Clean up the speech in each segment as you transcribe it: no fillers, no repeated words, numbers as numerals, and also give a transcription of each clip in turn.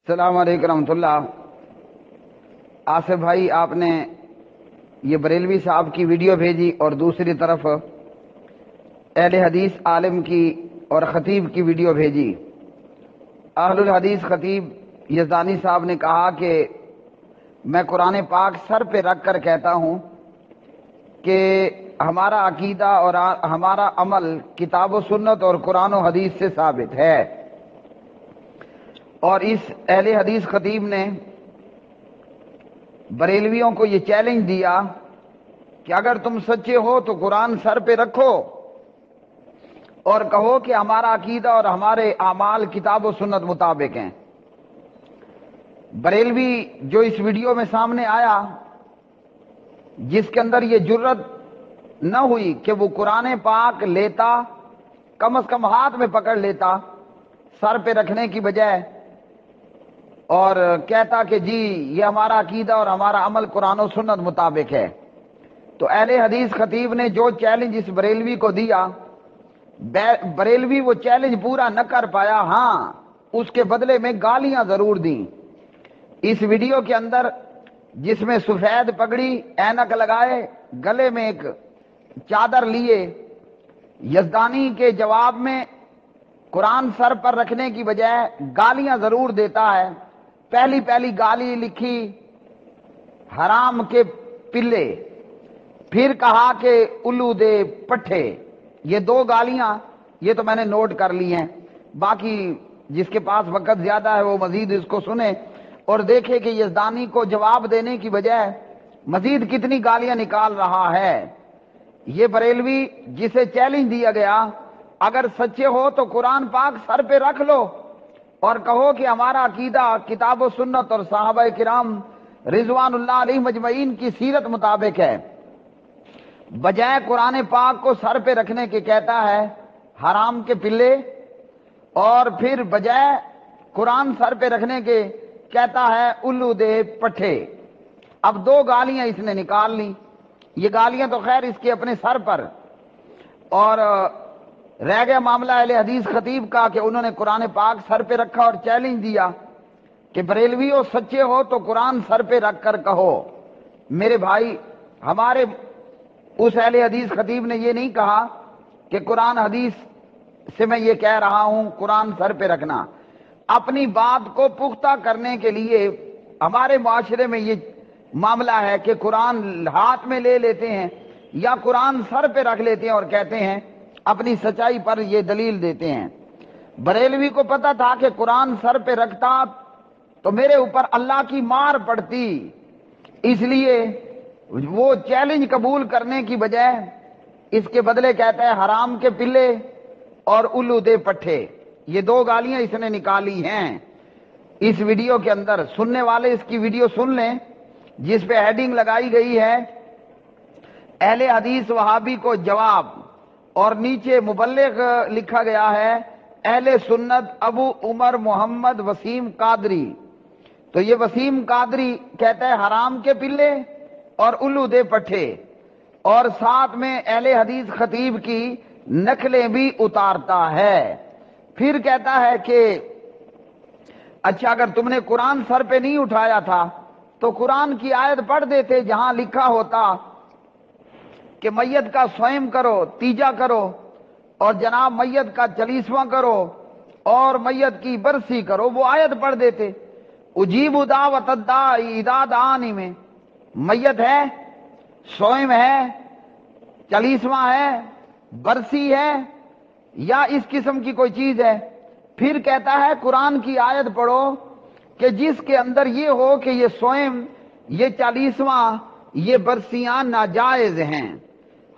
السلام علیکم رحمۃ اللہ۔ آصف بھائی، آپ نے یہ بریلوی صاحب کی ویڈیو بھیجی اور دوسری طرف اہل حدیث عالم کی اور خطیب کی ویڈیو بھیجی۔ اہل الحدیث خطیب یزدانی صاحب نے کہا کہ میں قرآن پاک سر پہ رکھ کر کہتا ہوں کہ ہمارا عقیدہ اور ہمارا عمل کتاب و سنت اور قرآن و حدیث سے ثابت ہے۔ اور اس اہل حدیث خطیب نے بریلویوں کو یہ چیلنج دیا کہ اگر تم سچے ہو تو قرآن سر پہ رکھو اور کہو کہ ہمارا عقیدہ اور ہمارے اعمال کتاب و سنت مطابق ہیں۔ بریلوی جو اس ویڈیو میں سامنے آیا، جس کے اندر یہ جرت نہ ہوئی کہ وہ قرآن پاک لیتا، کم از کم ہاتھ میں پکڑ لیتا سر پہ رکھنے کی بجائے، اور کہتا کہ جی یہ ہمارا عقیدہ اور ہمارا عمل قرآن و سنت مطابق ہے، تو اہل حدیث خطیب نے جو چیلنج اس بریلوی کو دیا، بریلوی وہ چیلنج پورا نہ کر پایا۔ ہاں، اس کے بدلے میں گالیاں ضرور دیں۔ اس ویڈیو کے اندر جس میں سفید پگڑی، اینک لگائے، گلے میں ایک چادر لیے، یزدانی کے جواب میں قرآن سر پر رکھنے کی بجائے گالیاں ضرور دیتا ہے۔ پہلی گالی لکھی حرام کے پلے، پھر کہا کہ الو دے پٹھے۔ یہ دو گالیاں یہ تو میں نے نوٹ کر لی ہیں، باقی جس کے پاس وقت زیادہ ہے وہ مزید اس کو سنے اور دیکھے کہ یزدانی کو جواب دینے کی بجائے مزید کتنی گالیاں نکال رہا ہے۔ یہ بریلوی جسے چیلنج دیا گیا، اگر سچے ہو تو قرآن پاک سر پہ رکھ لو اور کہو کہ ہمارا عقیدہ کتاب و سنت اور صحابہ کرام رضوان اللہ علیہ مجمعین کی سیرت مطابق ہے، بجائے قرآن پاک کو سر پہ رکھنے کے کہتا ہے حرام کے پلے، اور پھر بجائے قرآن سر پہ رکھنے کے کہتا ہے الو دے پٹھے۔ اب دو گالیاں اس نے نکال لی۔ یہ گالیاں تو خیر اس کے اپنے سر پر، اور رہ گیا معاملہ اہل حدیث خطیب کا کہ انہوں نے قرآن پاک سر پہ رکھا اور چیلنج دیا کہ بریلویوں سچے ہو تو قرآن سر پہ رکھ کر کہو۔ میرے بھائی، ہمارے اس اہل حدیث خطیب نے یہ نہیں کہا کہ قرآن حدیث سے میں یہ کہہ رہا ہوں قرآن سر پہ رکھنا۔ اپنی بات کو پختہ کرنے کے لیے ہمارے معاشرے میں یہ معاملہ ہے کہ قرآن ہاتھ میں لے لیتے ہیں یا قرآن سر پہ رکھ لیتے ہیں اور کہتے ہیں اپنی سچائی پر یہ دلیل دیتے ہیں۔ بریلوی کو پتا تھا کہ قرآن سر پہ رکھتا تو میرے اوپر اللہ کی مار پڑتی، اس لیے وہ چیلنج قبول کرنے کی بجائے اس کے بدلے کہتا ہے حرام کے پلے اور الو دے پٹھے۔ یہ دو گالیاں اس نے نکالی ہیں اس ویڈیو کے اندر۔ سننے والے اس کی ویڈیو سن لیں، جس پہ ہیڈنگ لگائی گئی ہے اہل حدیث وہابی کو جواب، اور نیچے مبلغ لکھا گیا ہے اہل سنت ابو عمر محمد وسیم قادری۔ تو یہ وسیم قادری کہتا ہے حرام کے پلے اور الو دے پٹھے، اور ساتھ میں اہل حدیث خطیب کی نقلیں بھی اتارتا ہے۔ پھر کہتا ہے کہ اچھا اگر تم نے قرآن سر پہ نہیں اٹھایا تھا تو قرآن کی آیت پڑھ دیتے جہاں لکھا ہوتا کہ میت کا صوم کرو، تیجا کرو، اور جناب میت کا 40واں کرو اور میت کی برسی کرو، وہ آیت پڑھ دیتے۔ اجیب دعوت الداعی اذا دعانی میں میت ہے، صوم ہے، 40واں ہے، برسی ہے، یا اس قسم کی کوئی چیز ہے۔ پھر کہتا ہے قرآن کی آیت پڑھو کہ جس کے اندر یہ ہو کہ یہ صوم، یہ 40واں، یہ برسیاں ناجائز ہیں۔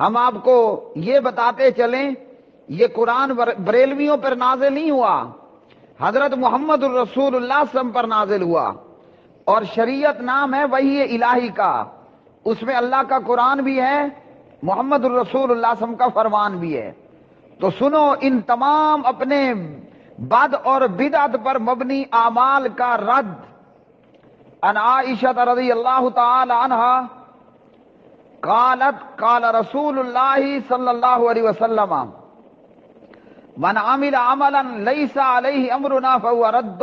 ہم آپ کو یہ بتاتے چلیں یہ قرآن بریلویوں پر نازل نہیں ہوا، حضرت محمد الرسول اللہ صلی اللہ علیہ وسلم پر نازل ہوا، اور شریعت نام ہے وحی الہی کا، اس میں اللہ کا قرآن بھی ہے، محمد الرسول اللہ صلی اللہ علیہ وسلم کا فرمان بھی ہے۔ تو سنو ان تمام اپنے بد اور بدعت پر مبنی اعمال کا رد۔ ان عائشہ رضی اللہ تعالی عنہا قالت قال رسول اللہ صلی اللہ علیہ وسلم من عمل عملا لیس علیہ امرنا فهو رد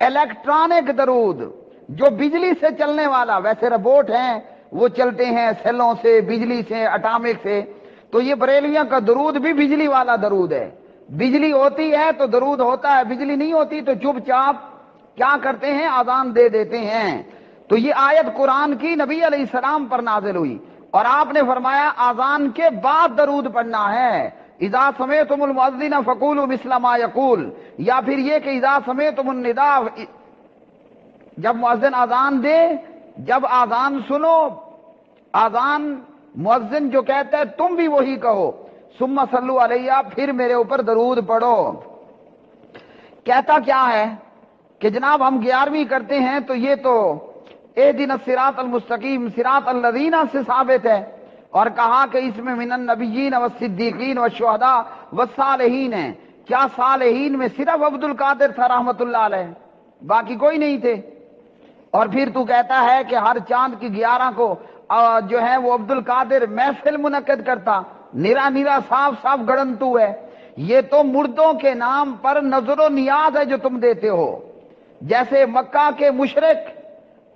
الیکٹرانک درود جو بجلی سے چلنے والا، ویسے روبوٹ ہیں وہ چلتے ہیں سیلوں سے، بجلی سے، اٹامک سے، تو یہ بریلویوں کا درود بھی بجلی والا درود ہے۔ بجلی ہوتی ہے تو درود ہوتا ہے، بجلی نہیں ہوتی تو چپ چاپ کیا کرتے ہیں، اذان دے دیتے ہیں۔ تو یہ آیت قرآن کی نبی علیہ السلام پر نازل ہوئی، اور آپ نے فرمایا اذان کے بعد درود پڑھنا ہے۔ اذا سمعتم المؤذن فقولوا مثل ما یقول، یا پھر یہ کہ اذا سمعتم النداء، جب مؤذن اذان دے، جب اذان سنو، اذان مؤذن جو کہتا ہے تم بھی وہی کہو، ثم صلوا علیہ، پھر میرے اوپر درود پڑھو۔ کہتا کیا ہے کہ جناب ہم 11ویں کرتے ہیں تو یہ تو اہدنا الصراط المستقیم صراط الذین سے ثابت ہے، اور کہا کہ اس میں من النبیین والصدیقین والشہداء والصالحین ہے۔ کیا صالحین میں صرف عبد القادر تھا رحمت اللہ علیہ، باقی کوئی نہیں تھے؟ اور پھر تو کہتا ہے کہ ہر چاند کی 11 کو جو ہے وہ عبد القادر محفل منعقد کرتا، نیرا نیرا صاف صاف گڑنتو ہے۔ یہ تو مردوں کے نام پر نظر و نیاز ہے جو تم دیتے ہو، جیسے مکہ کے مشرک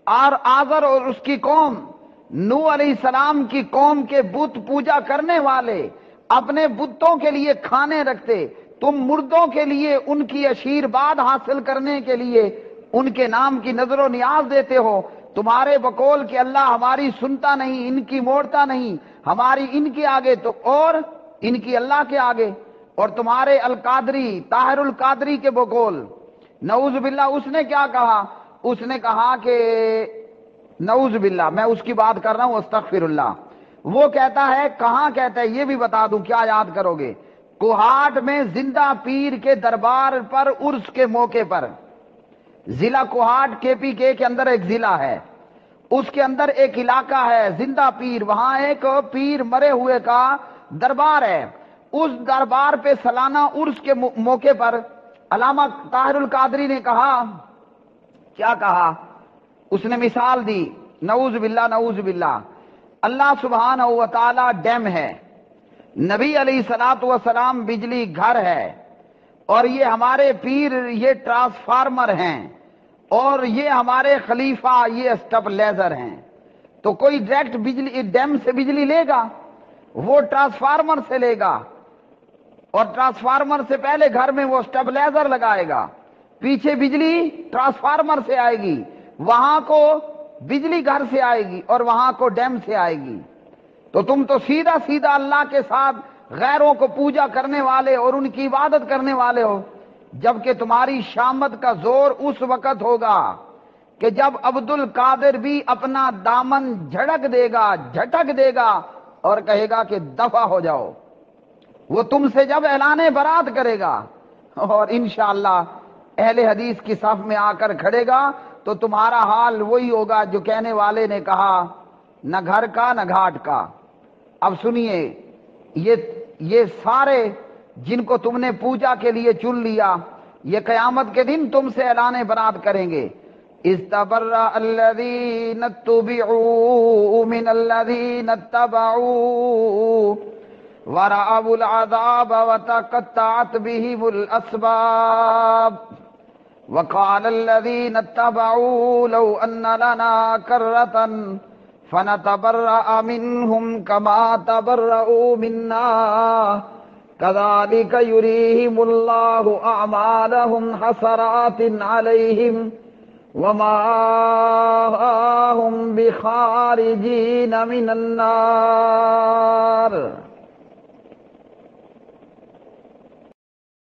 اور آزر اور اس کی قوم، نوح علیہ السلام کی قوم کے بت پوجا کرنے والے اپنے بتوں کے لیے کھانے رکھتے، تم مردوں کے لیے ان کی آشیرواد حاصل کرنے کے لیے ان کے نام کی نظر و نیاز دیتے ہو۔ تمہارے بقول کہ اللہ ہماری سنتا نہیں، ان کی موڑتا نہیں، ہماری ان کے آگے تو اور ان کی اللہ کے آگے۔ اور تمہارے القادری طاہر القادری کے بقول نعوذ باللہ، اس نے کیا کہا؟ اس نے کہا کہ نعوذ باللہ، میں اس کی بات کر رہا ہوں، استغفر اللہ، وہ کہتا ہے، کہاں کہتا ہے یہ بھی بتا دوں، کیا یاد کرو گے؟ کوہاٹ میں زندہ پیر کے دربار پر عرس کے موقع پر، ضلع کوہاٹ KPK کے اندر ایک ضلع ہے، اس کے اندر ایک علاقہ ہے زندہ پیر، وہاں ایک پیر مرے ہوئے کا دربار ہے۔ اس دربار پہ سالانہ عرس کے موقع پر علامہ طاہر القادری نے کہا، کیا کہا؟ اس نے مثال دی، نعوذ باللہ نعوذ باللہ، اللہ سبحانہ و تعالی ڈیم ہے، نبی علیہ الصلوۃ والسلام بجلی گھر ہے، اور یہ ہمارے پیر یہ ٹرانسفارمر ہیں، اور یہ ہمارے خلیفہ یہ اسٹیبلائزر ہیں۔ تو کوئی ڈائریکٹ بجلی ڈیم سے بجلی لے گا؟ وہ ٹرانسفارمر سے لے گا، اور ٹرانسفارمر سے پہلے گھر میں وہ اسٹیبلائزر لگائے گا، پیچھے بجلی ٹرانسفارمر سے آئے گی، وہاں کو بجلی گھر سے آئے گی، اور وہاں کو ڈیم سے آئے گی۔ تو تم تو سیدھا سیدھا اللہ کے ساتھ غیروں کو پوجا کرنے والے اور ان کی عبادت کرنے والے ہو، جبکہ تمہاری شامت کا زور اس وقت ہوگا کہ جب عبد القادر بھی اپنا دامن جھڑک دے گا، جھٹک دے گا، اور کہے گا کہ دفع ہو جاؤ۔ وہ تم سے جب اعلان برات کرے گا اور انشاءاللہ اہل حدیث کی صف میں آ کر کھڑے گا، تو تمہارا حال وہی ہوگا جو کہنے والے نے کہا، نہ گھر کا نہ گھاٹ کا۔ اب سنیے، یہ سارے جن کو تم نے پوجا کے لیے چن لیا، یہ قیامت کے دن تم سے اعلان برات کریں گے۔ استبرأ الذین اتبعوا من الذین اتبعوا ورأوا العذاب وتقطعت بهم الأسباب وقال الذين اتبعوا لو أن لنا كرة فنتبرأ منهم كما تبرؤوا منا كذلك يريهم الله أعمالهم حسرات عليهم وما هم بخارجين من النار۔